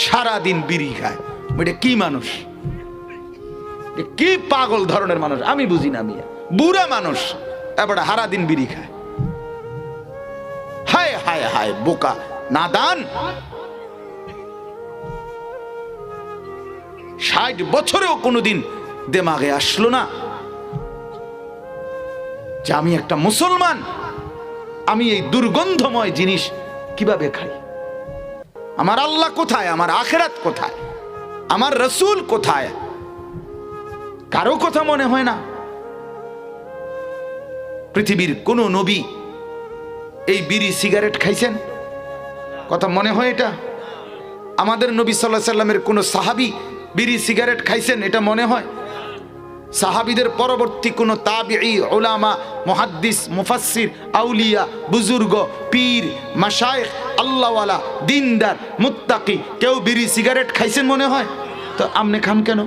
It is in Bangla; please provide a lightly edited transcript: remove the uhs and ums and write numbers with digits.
সারাদিন বিড়ি খায়। এটা কি মানুষ, কি পাগল ধরনের মানুষ আমি বুঝি না। মিয়া বুড়া মানুষ এবার সারাদিন বিড়ি খায়। হায় হায় হায়, বোকা নাদান। 60 বছরেও কোনোদিন দেমাগে আসলো না যে আমি একটা মুসলমান, আমি এই দুর্গন্ধময় জিনিস কিভাবে খাই। আমার আল্লাহ কোথায়, আমার আখিরাত কোথায়, আমার রসুল কোথায়, কারো কথা মনে হয় না। পৃথিবীর কোন নবী এই বিড়ি সিগারেট খাইছেন? কথা মনে হয় এটা? আমাদের নবী সাল্লাল্লাহু আলাইহি সাল্লামের কোন সাহাবী বিড়ি সিগারেট খাইছেন এটা মনে হয়? সাহাবীদের পরবর্তী কোন তাবিঈ, উলামা, মুহাদ্দিস, মুফাসসির, আউলিয়া, বুজুর্গ, পীর, মাশায়েখ, আল্লাহওয়ালা, দিনদার, মুত্তাকি কেউ বিড়ি সিগারেট খাইছেন মনে হয়? তো আপনি খান কেন?